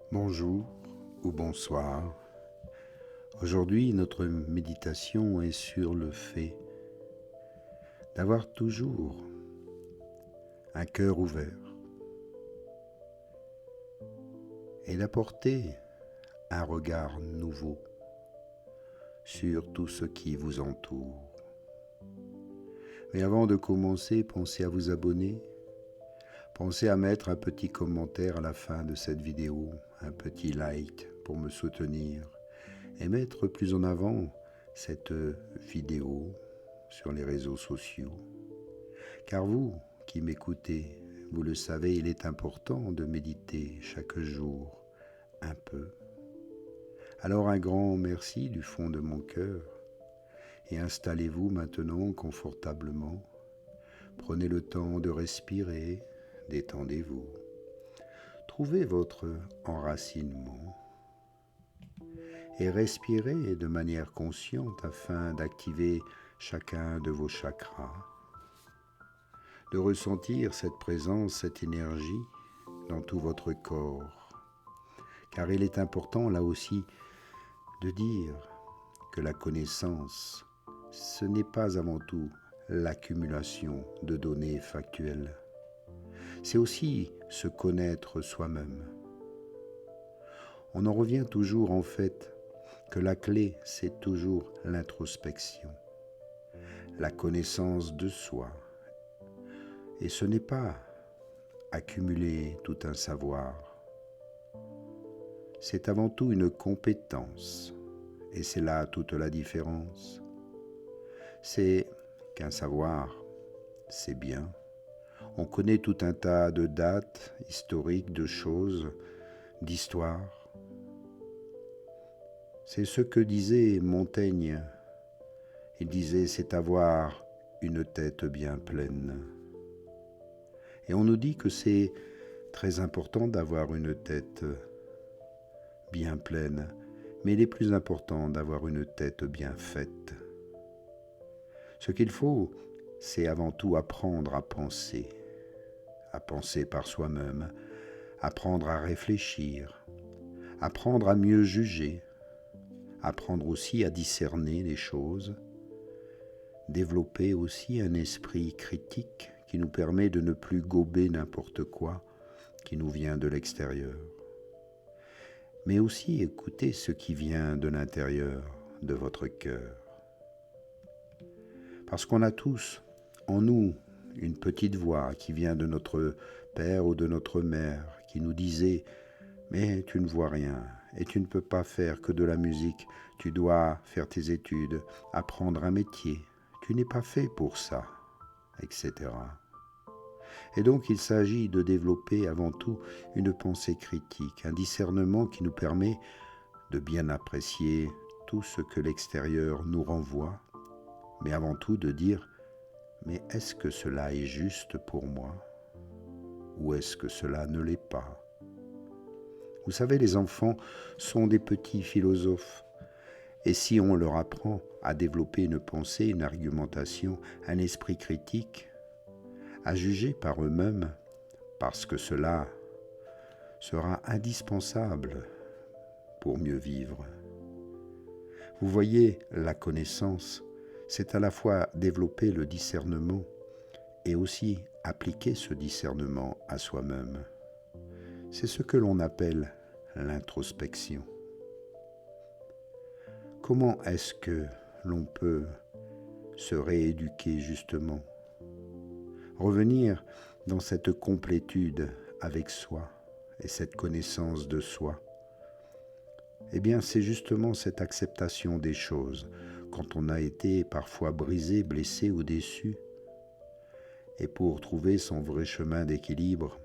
Bonjour ou bonsoir. Aujourd'hui, notre méditation est sur le fait d'avoir toujours un cœur ouvert et d'apporter un regard nouveau sur tout ce qui vous entoure. Mais avant de commencer, pensez à vous abonner. Pensez à mettre un petit commentaire à la fin de cette vidéo, un petit like pour me soutenir et mettre plus en avant cette vidéo sur les réseaux sociaux. Car vous qui m'écoutez, vous le savez, il est important de méditer chaque jour un peu. Alors un grand merci du fond de mon cœur et installez-vous maintenant confortablement. Prenez le temps de respirer, détendez-vous. Trouvez votre enracinement et respirez de manière consciente afin d'activer chacun de vos chakras, de ressentir cette présence, cette énergie dans tout votre corps. Car il est important là aussi de dire que la connaissance, ce n'est pas avant tout l'accumulation de données factuelles. C'est aussi se connaître soi-même. On en revient toujours en fait que la clé, c'est toujours l'introspection, la connaissance de soi. Et ce n'est pas accumuler tout un savoir. C'est avant tout une compétence. Et c'est là toute la différence. C'est qu'un savoir, c'est bien. On connaît tout un tas de dates historiques, de choses, d'histoires. C'est ce que disait Montaigne. Il disait, c'est avoir une tête bien pleine. Et on nous dit que c'est très important d'avoir une tête bien pleine, mais il est plus important d'avoir une tête bien faite. Ce qu'il faut, c'est avant tout apprendre à penser par soi-même, apprendre à réfléchir, apprendre à mieux juger, apprendre aussi à discerner les choses, développer aussi un esprit critique qui nous permet de ne plus gober n'importe quoi qui nous vient de l'extérieur, mais aussi écouter ce qui vient de l'intérieur de votre cœur. Parce qu'on a tous en nous une petite voix qui vient de notre père ou de notre mère qui nous disait « Mais tu ne vois rien et tu ne peux pas faire que de la musique, tu dois faire tes études, apprendre un métier, tu n'es pas fait pour ça, etc. » Et donc il s'agit de développer avant tout une pensée critique, un discernement qui nous permet de bien apprécier tout ce que l'extérieur nous renvoie, mais avant tout de dire « Mais est-ce que cela est juste pour moi ? Ou est-ce que cela ne l'est pas ?» Vous savez, les enfants sont des petits philosophes. Et si on leur apprend à développer une pensée, une argumentation, un esprit critique, à juger par eux-mêmes, parce que cela sera indispensable pour mieux vivre. Vous voyez, la connaissance, c'est à la fois développer le discernement et aussi appliquer ce discernement à soi-même. C'est ce que l'on appelle l'introspection. Comment est-ce que l'on peut se rééduquer justement? Revenir dans cette complétude avec soi et cette connaissance de soi. Eh bien, c'est justement cette acceptation des choses, quand on a été parfois brisé, blessé ou déçu, et pour trouver son vrai chemin d'équilibre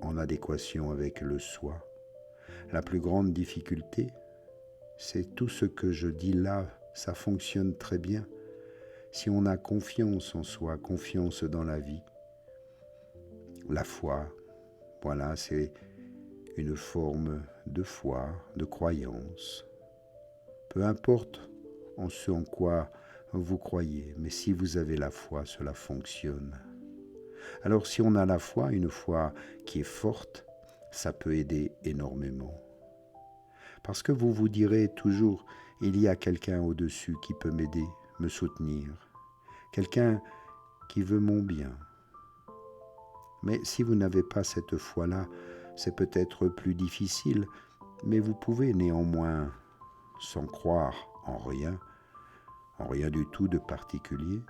en adéquation avec le soi. La plus grande difficulté, c'est tout ce que je dis là, ça fonctionne très bien. Si on a confiance en soi, confiance dans la vie, la foi, voilà, c'est une forme de foi, de croyance. Peu importe en ce en quoi vous croyez, mais si vous avez la foi, cela fonctionne. Alors si on a la foi, une foi qui est forte, ça peut aider énormément. Parce que vous vous direz toujours, il y a quelqu'un au-dessus qui peut m'aider, me soutenir, quelqu'un qui veut mon bien. Mais si vous n'avez pas cette foi-là, c'est peut-être plus difficile, mais vous pouvez néanmoins, sans croire en rien du tout de particulier,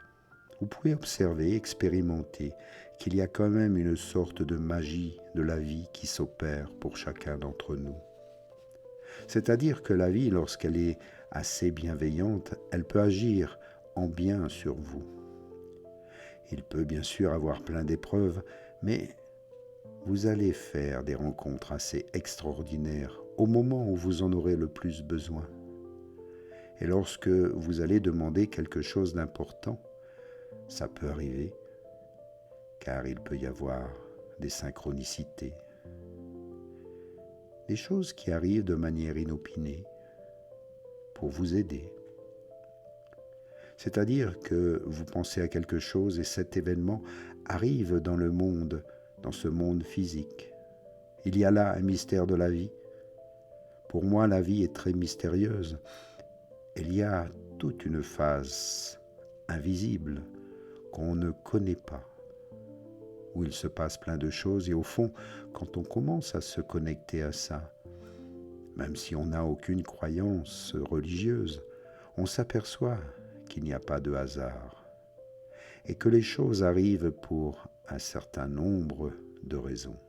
vous pouvez observer, expérimenter qu'il y a quand même une sorte de magie de la vie qui s'opère pour chacun d'entre nous. C'est-à-dire que la vie, lorsqu'elle est assez bienveillante, elle peut agir en bien sur vous. Il peut bien sûr avoir plein d'épreuves, mais vous allez faire des rencontres assez extraordinaires au moment où vous en aurez le plus besoin. Et lorsque vous allez demander quelque chose d'important, ça peut arriver, car il peut y avoir des synchronicités, des choses qui arrivent de manière inopinée pour vous aider. C'est-à-dire que vous pensez à quelque chose et cet événement arrive dans le monde, dans ce monde physique. Il y a là un mystère de la vie. Pour moi, la vie est très mystérieuse. Il y a toute une phase invisible qu'on ne connaît pas, où il se passe plein de choses et au fond, quand on commence à se connecter à ça, même si on n'a aucune croyance religieuse, on s'aperçoit qu'il n'y a pas de hasard et que les choses arrivent pour un certain nombre de raisons.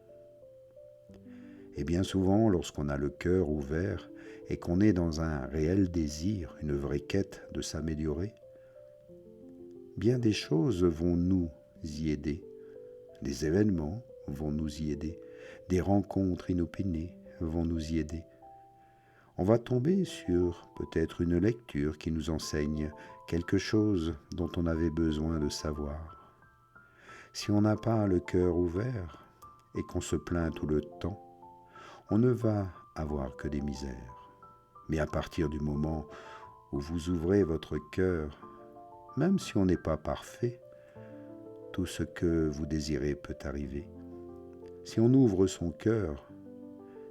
Et bien souvent, lorsqu'on a le cœur ouvert et qu'on est dans un réel désir, une vraie quête de s'améliorer, bien des choses vont nous y aider, des événements vont nous y aider, des rencontres inopinées vont nous y aider. On va tomber sur peut-être une lecture qui nous enseigne quelque chose dont on avait besoin de savoir. Si on n'a pas le cœur ouvert et qu'on se plaint tout le temps, on ne va avoir que des misères. Mais à partir du moment où vous ouvrez votre cœur, même si on n'est pas parfait, tout ce que vous désirez peut arriver. Si on ouvre son cœur,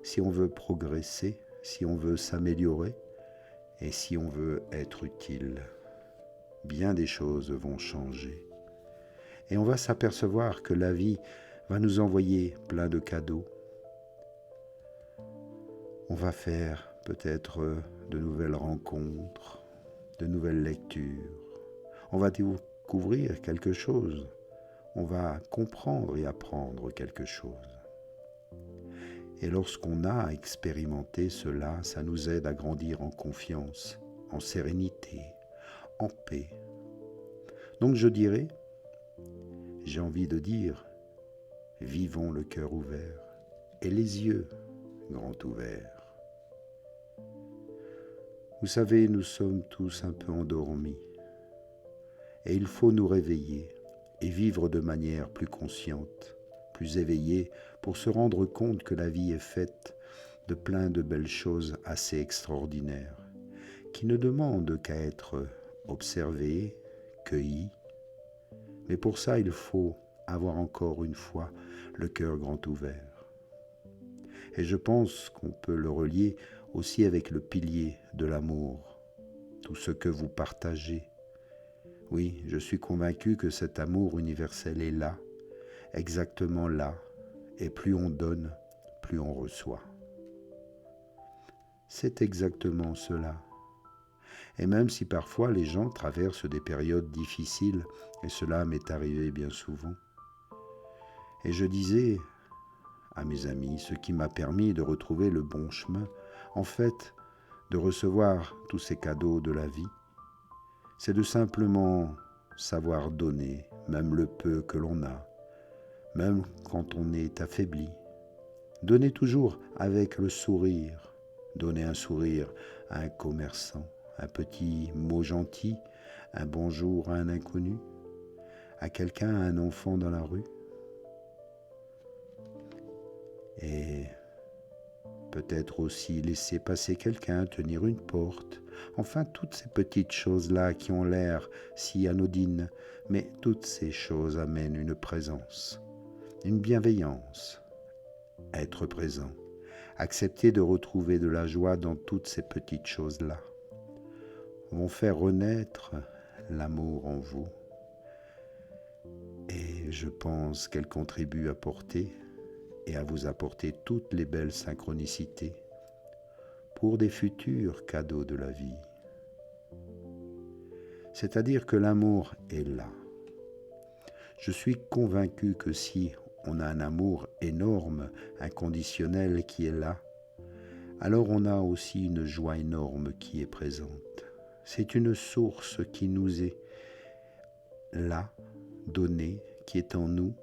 si on veut progresser, si on veut s'améliorer et si on veut être utile, bien des choses vont changer. Et on va s'apercevoir que la vie va nous envoyer plein de cadeaux. On va faire peut-être de nouvelles rencontres, de nouvelles lectures. On va découvrir quelque chose. On va comprendre et apprendre quelque chose. Et lorsqu'on a expérimenté cela, ça nous aide à grandir en confiance, en sérénité, en paix. Donc je dirais, j'ai envie de dire, vivons le cœur ouvert et les yeux grands ouverts. Vous savez, nous sommes tous un peu endormis et il faut nous réveiller et vivre de manière plus consciente, plus éveillée pour se rendre compte que la vie est faite de plein de belles choses assez extraordinaires qui ne demandent qu'à être observées, cueillies. Mais pour ça, il faut avoir encore une fois le cœur grand ouvert. Et je pense qu'on peut le relier aussi avec le pilier de l'amour, tout ce que vous partagez. Oui, je suis convaincu que cet amour universel est là, exactement là, et plus on donne, plus on reçoit. C'est exactement cela. Et même si parfois les gens traversent des périodes difficiles, et cela m'est arrivé bien souvent, et je disais à mes amis, ce qui m'a permis de retrouver le bon chemin, en fait, de recevoir tous ces cadeaux de la vie, c'est de simplement savoir donner, même le peu que l'on a, même quand on est affaibli. Donner toujours avec le sourire, donner un sourire à un commerçant, un petit mot gentil, un bonjour à un inconnu, à quelqu'un, à un enfant dans la rue. Et peut-être aussi laisser passer quelqu'un, tenir une porte, enfin toutes ces petites choses-là qui ont l'air si anodines, mais toutes ces choses amènent une présence, une bienveillance, être présent, accepter de retrouver de la joie dans toutes ces petites choses-là, vont faire renaître l'amour en vous. Et je pense qu'elles contribuent à porter et à vous apporter toutes les belles synchronicités pour des futurs cadeaux de la vie. C'est-à-dire que l'amour est là. Je suis convaincu que si on a un amour énorme, inconditionnel qui est là, alors on a aussi une joie énorme qui est présente. C'est une source qui nous est là, donnée, qui est en nous.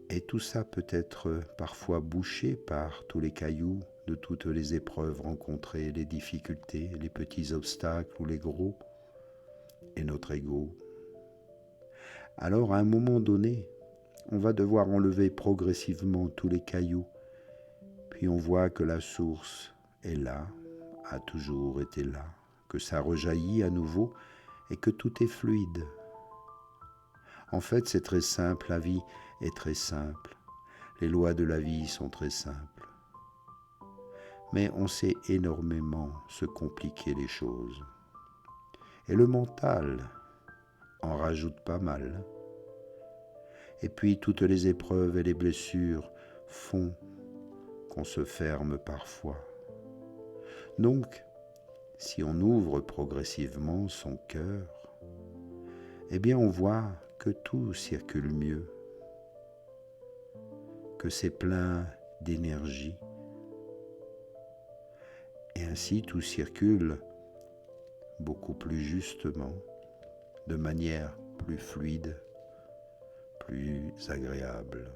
Et tout ça peut être parfois bouché par tous les cailloux de toutes les épreuves rencontrées, les difficultés, les petits obstacles ou les gros, et notre ego. Alors à un moment donné, on va devoir enlever progressivement tous les cailloux, puis on voit que la source est là, a toujours été là, que ça rejaillit à nouveau et que tout est fluide. En fait, c'est très simple, la vie est très simple. Les lois de la vie sont très simples. Mais on sait énormément se compliquer les choses. Et le mental en rajoute pas mal. Et puis toutes les épreuves et les blessures font qu'on se ferme parfois. Donc, si on ouvre progressivement son cœur, eh bien on voit que tout circule mieux, que c'est plein d'énergie. Et ainsi tout circule beaucoup plus justement, de manière plus fluide, plus agréable.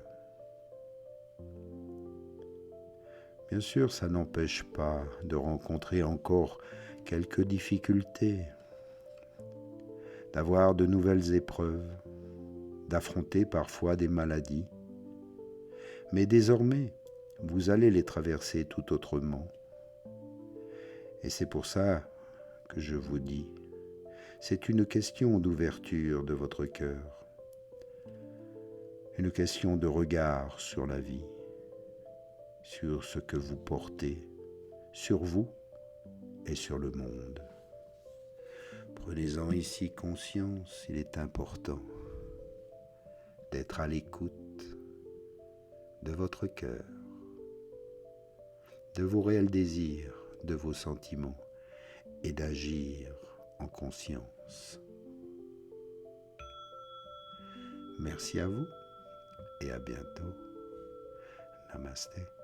Bien sûr, ça n'empêche pas de rencontrer encore quelques difficultés, d'avoir de nouvelles épreuves, d'affronter parfois des maladies. Mais désormais, vous allez les traverser tout autrement. Et c'est pour ça que je vous dis, c'est une question d'ouverture de votre cœur, une question de regard sur la vie, sur ce que vous portez, sur vous et sur le monde. Prenez-en ici conscience, il est important d'être à l'écoute de votre cœur, de vos réels désirs, de vos sentiments et d'agir en conscience. Merci à vous et à bientôt. Namasté.